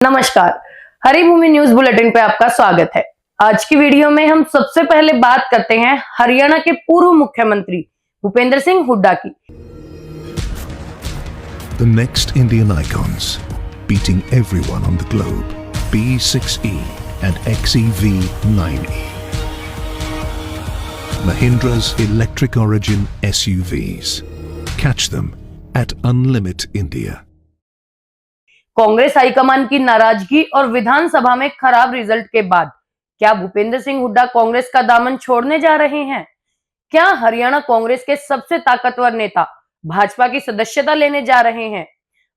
नमस्कार, Haribhoomi news bulletin पे आपका स्वागत है। आज की वीडियो में हम सबसे पहले बात करते हैं हरियाणा के पूर्व मुख्यमंत्री भूपेंद्र सिंह हुड्डा की। The next Indian icons, beating everyone on the globe, B6E and XEV9E. Mahindra's electric origin SUVs. Catch them at Unlimit India. Congress high command की नाराजगी और विधानसभा में खराब रिजल्ट के बाद क्या भूपेंद्र सिंह हुड्डा कांग्रेस का दामन छोड़ने जा रहे हैं? क्या हरियाणा कांग्रेस के सबसे ताकतवर नेता भाजपा की सदस्यता लेने जा रहे हैं?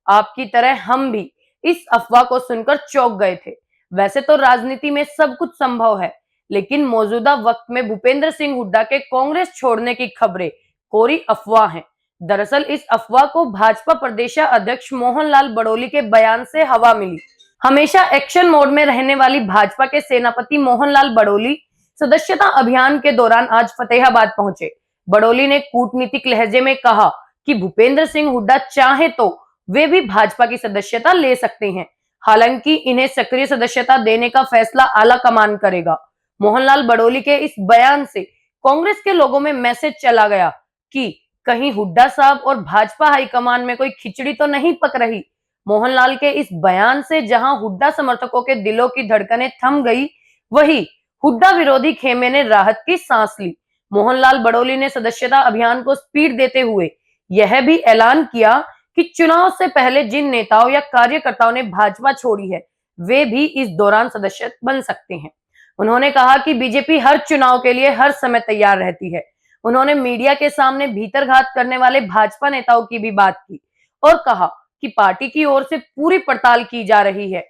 आपकी तरह हम भी इस अफवाह को सुनकर चौंक गए थे। वैसे तो राजनीति में सब कुछ संभव है, लेकिन मौजूदा वक्त में भूपेंद्र सिंह हुड्डा के कांग्रेस छोड़ने की खबरें कोरी अफवाह हैं। दरअसल इस अफवाह को भाजपा प्रदेशाध्यक्ष मोहनलाल बड़ोली के बयान से हवा मिली। हमेशा एक्शन मोड में रहने वाली भाजपा के सेनापति मोहनलाल बड़ोली सदस्यता अभियान के दौरान आज फतेहाबाद पहुंचे। बड़ोली ने कूटनीतिक लहजे में कहा कि भूपेंद्र सिंह हुड्डा चाहे तो वे भी भाजपा की सदस्यता ले सकते हैं, हालांकि इन्हें सक्रिय सदस्यता देने का फैसला आला कमान करेगा। मोहनलाल बड़ोली के इस बयान से कांग्रेस के लोगों में मैसेज चला गया कि कहीं हुड्डा साहब और भाजपा हाईकमान में कोई खिचड़ी तो नहीं पक रही। मोहनलाल के इस बयान से जहां हुड्डा समर्थकों के दिलों की धड़कनें थम गई, वहीं हुड्डा विरोधी खेमे ने राहत की सांस ली। मोहनलाल बड़ोली ने सदस्यता अभियान को स्पीड देते हुए यह भी ऐलान किया कि चुनाव से पहले जिन नेताओं या कार्यकर्ताओं ने भाजपा छोड़ी है, वे भी इस दौरान सदस्य बन सकते हैं। उन्होंने कहा कि बीजेपी हर चुनाव के लिए हर समय तैयार रहती है। उन्होंने मीडिया के सामने भीतरघात करने वाले भाजपा नेताओं की भी बात की और कहा कि पार्टी की ओर से पूरी पड़ताल की जा रही है।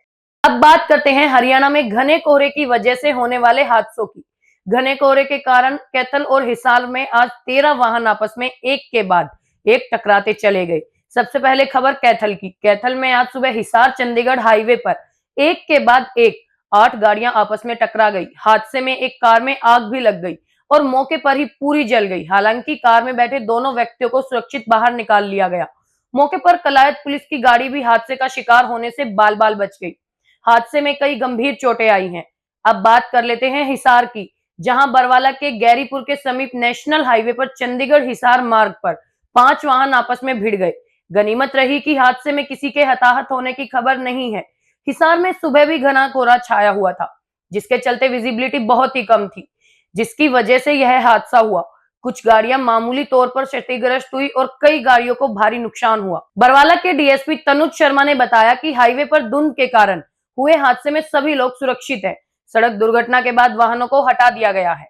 अब बात करते हैं हरियाणा में घने कोहरे की वजह से होने वाले हादसों की। घने कोहरे के कारण कैथल और हिसार में आज 13 वाहन आपस में एक के बाद एक टकराते चले गए। सबसे पहले खबर कैथल की। कैथल में आज सुबह हिसार चंडीगढ़ हाईवे पर एक के बाद एक 8 गाड़ियां आपस में टकरा गई। हादसे में एक कार में आग भी लग गई और मौके पर ही पूरी जल गई। हालांकि कार में बैठे दोनों व्यक्तियों को सुरक्षित बाहर निकाल लिया गया। मौके पर कलायत पुलिस की गाड़ी भी हादसे का शिकार होने से बाल बाल बच गई। हादसे में कई गंभीर चोटें आई हैं। अब बात कर लेते हैं हिसार की, जहां बरवाला के गैरीपुर के समीप नेशनल हाईवे पर चंडीगढ़ हिसार मार्ग पर 5 वाहन आपस में भिड़ गए। गनीमत रही कि हादसे में किसी के हताहत होने की खबर नहीं है। हिसार में सुबह भी घना कोहरा छाया हुआ था, जिसके चलते विजिबिलिटी बहुत ही कम थी, जिसकी वजह से यह हादसा हुआ। कुछ गाड़ियां मामूली तौर पर क्षतिग्रस्त हुई और कई गाड़ियों को भारी नुकसान हुआ। बरवाला के डीएसपी तनुज शर्मा ने बताया कि हाईवे पर धुंध के कारण हुए हादसे में सभी लोग सुरक्षित हैं। सड़क दुर्घटना के बाद वाहनों को हटा दिया गया है।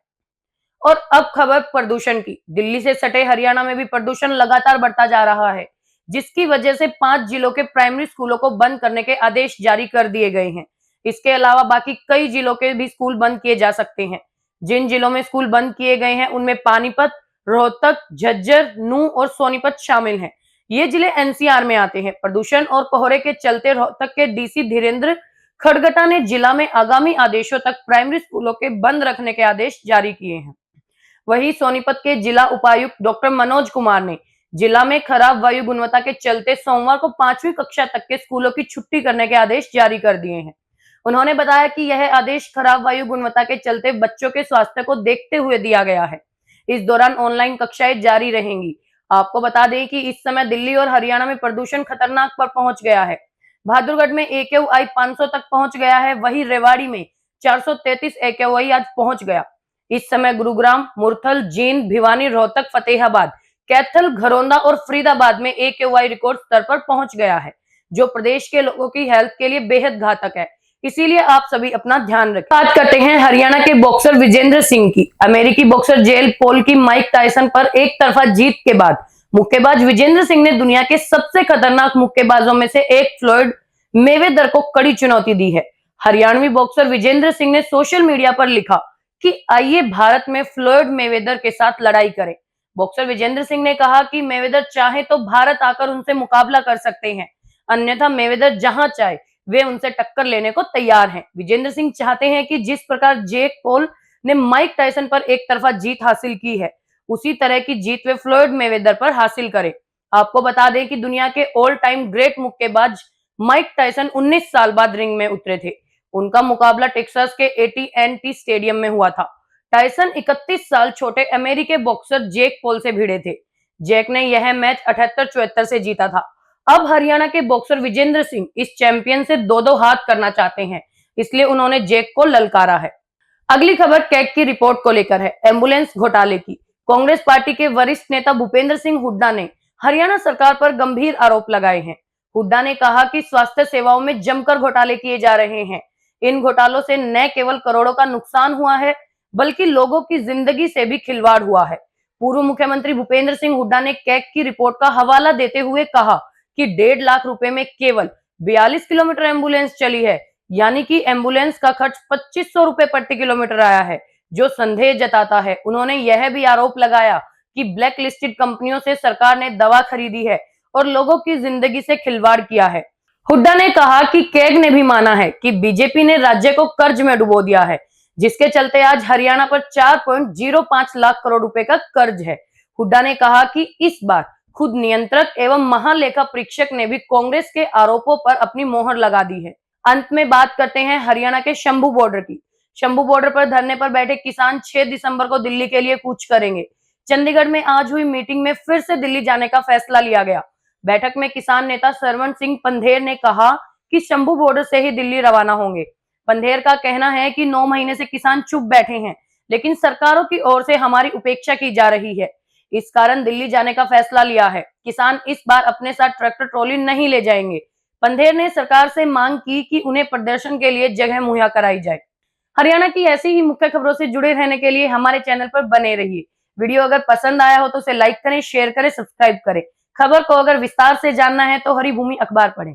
और अब खबर प्रदूषण की। दिल्ली से सटे हरियाणा में भी प्रदूषण लगातार बढ़ता जा रहा है, जिसकी वजह से 5 जिलों के प्राइमरी स्कूलों को बंद करने के आदेश जारी कर दिए गए हैं। इसके अलावा बाकी कई जिलों के भी स्कूल बंद किए जा सकते हैं। जिन जिलों में स्कूल बंद किए गए हैं उनमें पानीपत, रोहतक, झज्जर, नूंह और सोनीपत शामिल हैं। ये जिले एनसीआर में आते हैं। प्रदूषण और कोहरे के चलते रोहतक के डीसी धीरेन्द्र खड़गटा ने जिला में आगामी आदेशों तक प्राइमरी स्कूलों के बंद रखने के आदेश जारी किए हैं। वहीं सोनीपत के जिला उपायुक्त डॉक्टर मनोज कुमार ने जिला में खराब वायु गुणवत्ता के चलते सोमवार को 5वीं कक्षा तक के स्कूलों की छुट्टी करने के आदेश जारी कर दिए हैं। उन्होंने बताया कि यह आदेश खराब वायु गुणवत्ता के चलते बच्चों के स्वास्थ्य को देखते हुए दिया गया है। इस दौरान ऑनलाइन कक्षाएं जारी रहेंगी। आपको बता दें कि इस समय दिल्ली और हरियाणा में प्रदूषण खतरनाक पर पहुंच गया है। बहादुरगढ़ में AQI 500 तक पहुंच गया है। वहीं रेवाड़ी में 433 AQI आज पहुंच गया। इस समय गुरुग्राम, मुरथल, जींद, भिवानी, रोहतक, फतेहाबाद, कैथल, घरौंदा और फरीदाबाद में AQI रिकॉर्ड स्तर पर पहुंच गया है, जो प्रदेश के लोगों की हेल्थ के लिए बेहद घातक है। इसीलिए आप सभी अपना ध्यान रखें। बात करते हैं हरियाणा के बॉक्सर विजेंद्र सिंह की। अमेरिकी बॉक्सर जेल पॉल की माइक टायसन पर एक तरफा जीत के बाद मुक्केबाज विजेंद्र सिंह ने दुनिया के सबसे खतरनाक मुक्केबाजों में से एक फ्लोयड मेवेदर को कड़ी चुनौती दी है। हरियाणवी बॉक्सर विजेंद्र सिंह ने सोशल मीडिया पर लिखा कि आइए भारत में फ्लोयड मेवेदर के साथ लड़ाई करें। बॉक्सर विजेंद्र सिंह ने कहा कि मेवेदर चाहे तो भारत आकर उनसे मुकाबला कर सकते हैं, अन्यथा मेवेदर जहां चाहे वे उनसे टक्कर लेने को तैयार हैं। विजेंद्र सिंह चाहते हैं कि जिस प्रकार जेक पॉल ने माइक टायसन पर एक तरफा जीत हासिल की है, उसी तरह की जीत वे फ्लोयड मेवेदर पर हासिल करें। आपको बता दें कि दुनिया के ऑल टाइम ग्रेट मुक्केबाज माइक टायसन 19 साल बाद रिंग में उतरे थे। उनका मुकाबला टेक्सास के AT&T स्टेडियम में हुआ था। टायसन 31 साल छोटे अमेरिकी बॉक्सर जैक पॉल से भिड़े थे। जैक ने यह मैच 78-74 से जीता था। अब हरियाणा के बॉक्सर विजेंद्र सिंह इस चैंपियन से दो हाथ करना चाहते हैं, इसलिए उन्होंने जैक को ललकारा है। अगली खबर कैग की रिपोर्ट को लेकर है, एम्बुलेंस घोटाले की। कांग्रेस पार्टी के वरिष्ठ नेता भूपेंद्र सिंह हुड्डा ने हरियाणा सरकार पर गंभीर आरोप लगाए हैं। हुड्डा ने कहा कि स्वास्थ्य सेवाओं में जमकर घोटाले किए जा रहे हैं। इन घोटालों से न केवल करोड़ों का नुकसान हुआ है, बल्कि लोगों की जिंदगी से भी खिलवाड़ हुआ है। पूर्व मुख्यमंत्री भूपेंद्र सिंह हुड्डा ने कैग की रिपोर्ट का हवाला देते हुए कहा कि 1.5 लाख रुपए में केवल 42 किलोमीटर एम्बुलेंस चली है, यानी कि एम्बुलेंस का खर्च 2500 रुपए प्रति किलोमीटर आया है, जो संदेह जताता है। उन्होंने यह भी आरोप लगाया कि ब्लैक लिस्टेड कंपनियों से सरकार ने दवा खरीदी है और लोगों की जिंदगी से खिलवाड़ किया है। हुड्डा ने कहा कि कैग ने भी माना है कि बीजेपी ने राज्य को कर्ज में डुबो दिया है, जिसके चलते आज हरियाणा पर 4.05 लाख करोड़ रुपए का कर्ज है। हुड्डा ने कहा कि इस बार खुद नियंत्रक एवं महालेखा परीक्षक ने भी कांग्रेस के आरोपों पर अपनी मोहर लगा दी है। अंत में बात करते हैं हरियाणा के शंभू बॉर्डर की। शंभू बॉर्डर पर धरने पर बैठे किसान 6 दिसंबर को दिल्ली के लिए कूच करेंगे। चंडीगढ़ में आज हुई मीटिंग में फिर से दिल्ली जाने का फैसला लिया गया। बैठक में किसान नेता सरवण सिंह पंधेर ने कहा कि शंभू बॉर्डर से ही दिल्ली रवाना होंगे। पंधेर का कहना है कि 9 महीने से किसान चुप बैठे हैं, लेकिन सरकारों की ओर से हमारी उपेक्षा की जा रही है। इस कारण दिल्ली जाने का फैसला लिया है। किसान इस बार अपने साथ ट्रैक्टर ट्रॉली नहीं ले जाएंगे। पंधेर ने सरकार से मांग की कि उन्हें प्रदर्शन के लिए जगह मुहैया कराई जाए। हरियाणा की ऐसी ही मुख्य खबरों से जुड़े रहने के लिए हमारे चैनल पर बने रहिए। वीडियो अगर पसंद आया हो तो उसे लाइक करें, शेयर करें, सब्सक्राइब करें। खबर को अगर विस्तार से जानना है तो हरिभूमि अखबार पढ़ें।